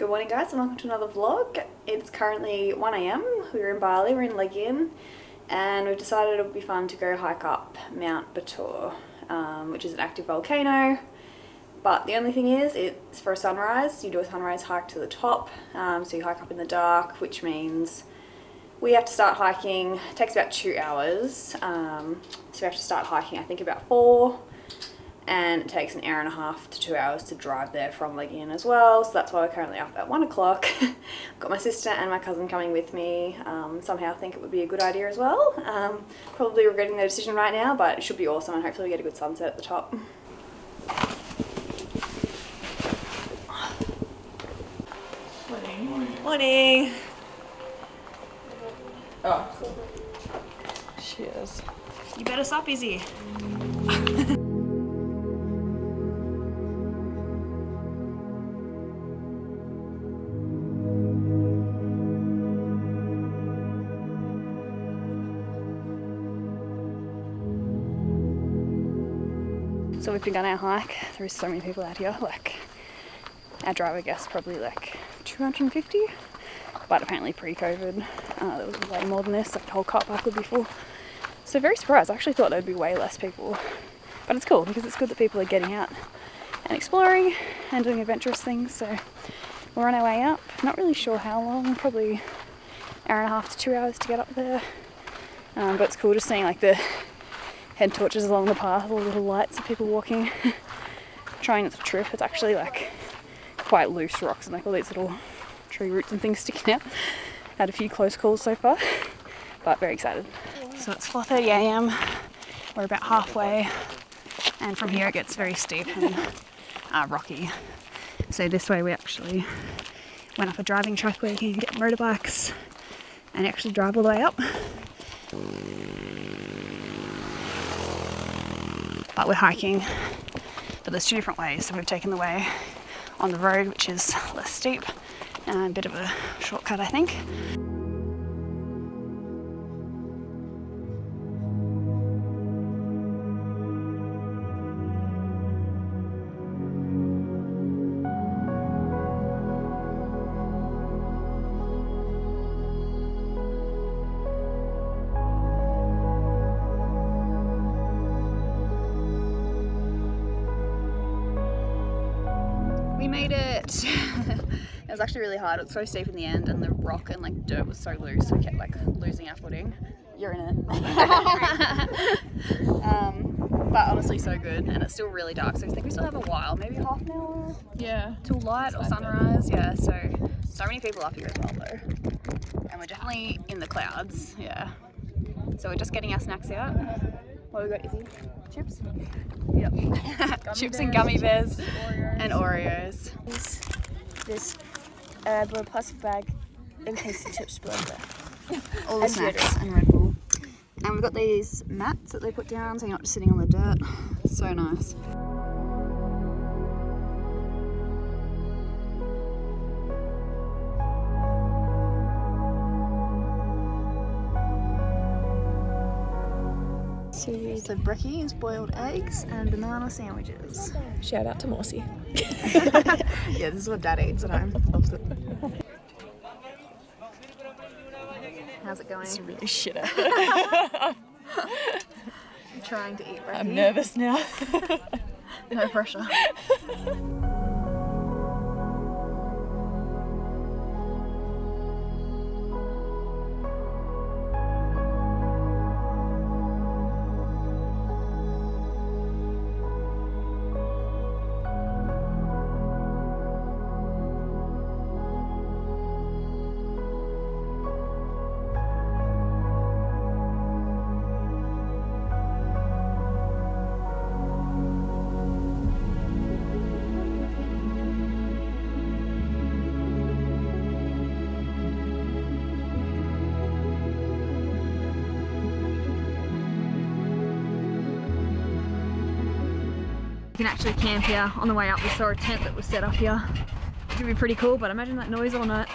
Good morning guys and welcome to another vlog. It's currently 1 AM, we're in Bali, we're in Legian, and we've decided it would be fun to go hike up Mount Batur, which is an active volcano. But the only thing is, it's for a sunrise. You do a sunrise hike to the top, so you hike up in the dark, which means we have to start hiking. It takes about 2 hours, so we have to start hiking I think about 4, and it takes an hour and a half to 2 hours to drive there from Legian as well, so that's why we're currently up at 1 o'clock. I've got my sister and my cousin coming with me. Somehow I think it would be a good idea as well. Probably regretting the decision right now, but it should be awesome and hopefully we get a good sunset at the top. Morning. Oh, she is. You better stop, Izzy. So we've begun our hike. There is so many people out here. Like, our driver guessed probably like 250, but apparently pre-COVID there was way more than this. Like the whole car park would be full. So very surprised. I actually thought there'd be way less people, but it's cool because it's good that people are getting out and exploring and doing adventurous things. So we're on our way up. Not really sure how long. Probably an hour and a half to 2 hours to get up there. But it's cool just seeing like the head torches along the path, all the little lights of people walking, trying not to trip. It's actually like quite loose rocks and like all these little tree roots and things sticking out. Had a few close calls so far, but very excited. So it's 4:30 AM, we're about halfway, and from here it gets very steep and rocky. So this way we actually went up a driving track where you can get motorbikes and actually drive all the way up. But we're hiking, but there's two different ways. So we've taken the way on the road, which is less steep and a bit of a shortcut, I think. We made it. It was actually really hard. It was so steep in the end, and the rock and like dirt was so loose, so we kept like losing our footing. You're in it. But honestly so good, and it's still really dark, so I think we still have a while, maybe half an hour, Yeah, till light or sunrise. Yeah, so many people up here as well though, and we're definitely in the clouds. Yeah, so we're just getting our snacks out. What have we got, Izzy? Chips? Yep. Chips and gummy bears and Oreos. This little plastic bag in case the chips spill over. All the snacks and Red Bull. And we've got these mats that they put down so you're not just sitting on the dirt. So nice. So brekkies, boiled eggs and banana sandwiches. shout out to Mossy. Yeah, this is what Dad eats at home. Loves it. How's it going? It's really shit out I'm trying to eat brekkie. I'm nervous now. No pressure. You can actually camp here. On the way up we saw a tent that was set up here. It could be pretty cool, but imagine that noise all night.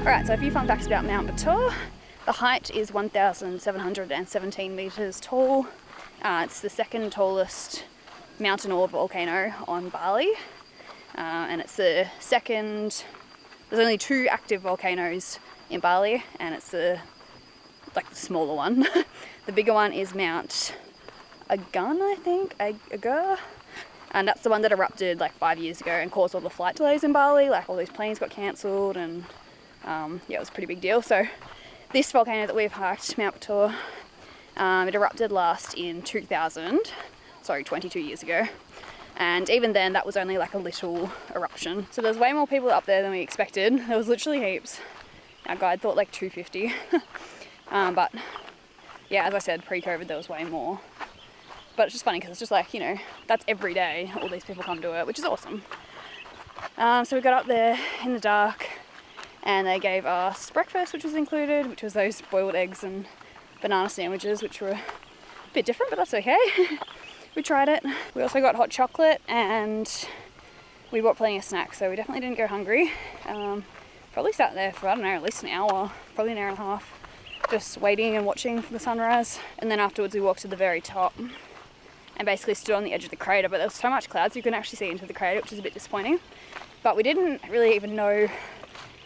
Alright, so a few fun facts about Mount Batur. The height is 1,717 metres tall. It's the second tallest mountain or volcano on Bali. And it's the second, there's only 2 active volcanoes in Bali, and it's the smaller one. The bigger one is Mount Agun, I think, Agur. And that's the one that erupted like 5 years ago and caused all the flight delays in Bali, like all these planes got cancelled, and yeah, it was a pretty big deal. So this volcano that we've hiked, Mount Batur, it erupted last in 2000, sorry, 22 years ago. And even then, that was only like a little eruption. So there's way more people up there than we expected. There was literally heaps. Our guide thought like 250. But yeah, as I said, pre-COVID there was way more. But it's just funny because it's just like, you know, that's every day all these people come to it, which is awesome. So we got up there in the dark and they gave us breakfast, which was included, which was those boiled eggs and banana sandwiches, which were a bit different, but that's okay. We tried it. We also got hot chocolate and we bought plenty of snacks, so we definitely didn't go hungry. Probably sat there for, I don't know, at least an hour, probably an hour and a half, just waiting and watching for the sunrise. And then afterwards we walked to the very top and basically stood on the edge of the crater, but there was so much clouds you couldn't actually see into the crater, which is a bit disappointing. But we didn't really even know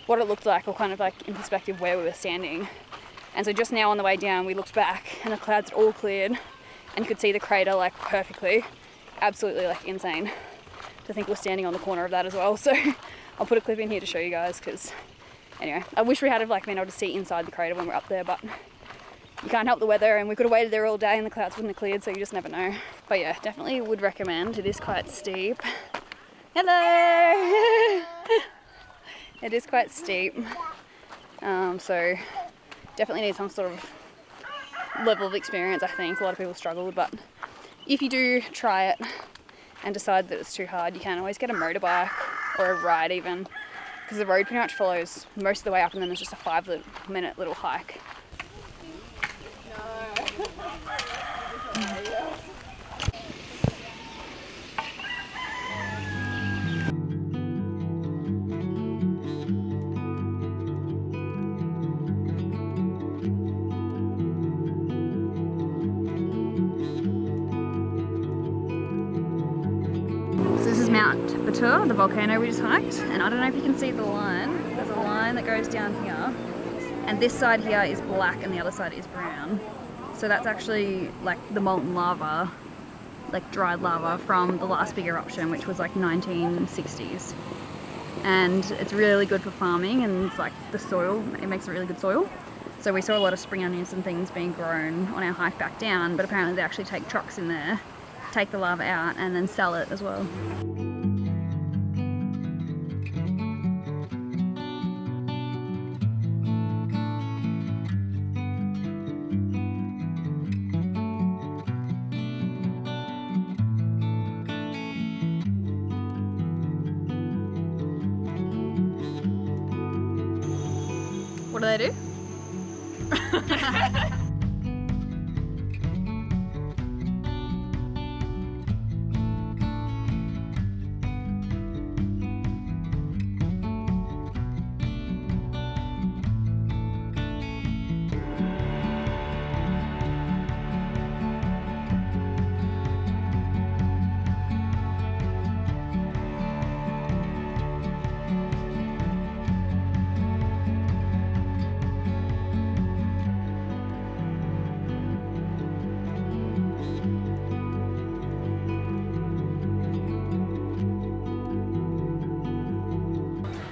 what it looked like, or kind of like in perspective where we were standing. And so just now on the way down we looked back and the clouds had all cleared and you could see the crater like perfectly. Absolutely like insane to think we're standing on the corner of that as well. So I'll put a clip in here to show you guys, because anyway, I wish we had like been able to see inside the crater when we're up there, but you can't help the weather, and we could have waited there all day and the clouds wouldn't have cleared, so you just never know. But yeah, definitely would recommend. It is quite steep. Hello! It is quite steep. So definitely need some sort of level of experience, I think. A lot of people struggled, but if you do try it and decide that it's too hard, you can always get a motorbike or a ride even, because the road pretty much follows most of the way up and then there's just a 5-minute little hike. Mount Batur, the volcano we just hiked, and I don't know if you can see the line. There's a line that goes down here, and this side here is black and the other side is brown. So that's actually like the molten lava, like dried lava from the last big eruption, which was like 1960s. And it's really good for farming, and it's like the soil, it makes a really good soil. So we saw a lot of spring onions and things being grown on our hike back down, but apparently they actually take trucks in there, take the lava out and then sell it as well. What do they do?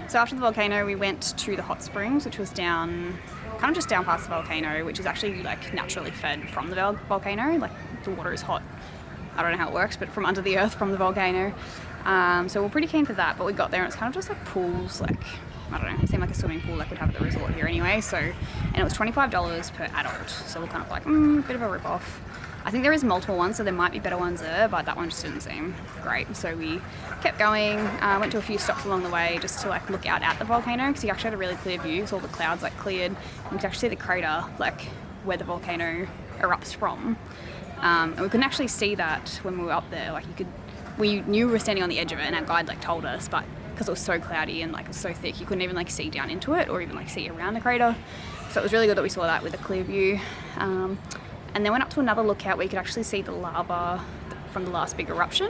So after the volcano we went to the hot springs, which was down, kind of just down past the volcano, which is actually like naturally fed from the volcano. Like the water is hot. I don't know how it works, but from under the earth from the volcano. So we're pretty keen for that, but we got there and it's kind of just like pools, like, I don't know, it seemed like a swimming pool like we'd have at the resort here anyway. So, and it was $25 per adult. So we're kind of like, bit of a rip-off. I think there is multiple ones, so there might be better ones there, but that one just didn't seem great. So we kept going, went to a few stops along the way just to like look out at the volcano, because you actually had a really clear view, so all the clouds like cleared, and you could actually see the crater, like where the volcano erupts from. And we couldn't actually see that when we were up there. Like we knew we were standing on the edge of it, and our guide like told us, but because it was so cloudy and like it was so thick you couldn't even like see down into it or even like see around the crater. So it was really good that we saw that with a clear view. And then went up to another lookout where you could actually see the lava from the last big eruption.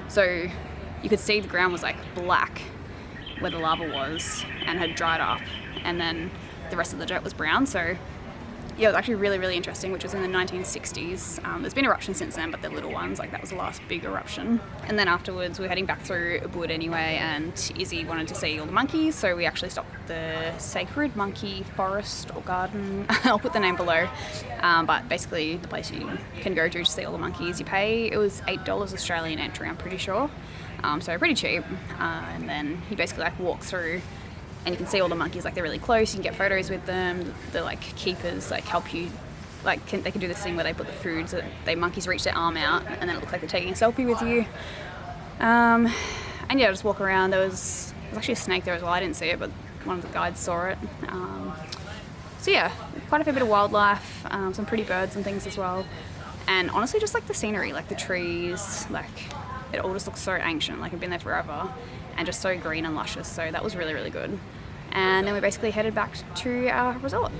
So you could see the ground was like black where the lava was and had dried up, and then the rest of the dirt was brown. So yeah, it was actually really, really interesting, which was in the 1960s. There's been eruptions since then, but the little ones, like that was the last big eruption. And then afterwards, we were heading back through Ubud anyway, and Izzy wanted to see all the monkeys, so we actually stopped at the Sacred Monkey Forest or Garden. I'll put the name below. But basically, the place you can go to see all the monkeys, you pay, it was $8 Australian entry, I'm pretty sure. So pretty cheap. And then you basically like walk through, and you can see all the monkeys, like they're really close, you can get photos with them. The like keepers like help you, like they can do this thing where they put the food so that monkeys reach their arm out and then it looks like they're taking a selfie with you. And yeah, just walk around. There was actually a snake there as well, I didn't see it, but one of the guides saw it. So yeah, quite a fair bit of wildlife, some pretty birds and things as well. And honestly, just like the scenery, like the trees, like it all just looks so ancient, like it'd been there forever, and just so green and luscious. So that was really, really good. And then we basically headed back to our resort.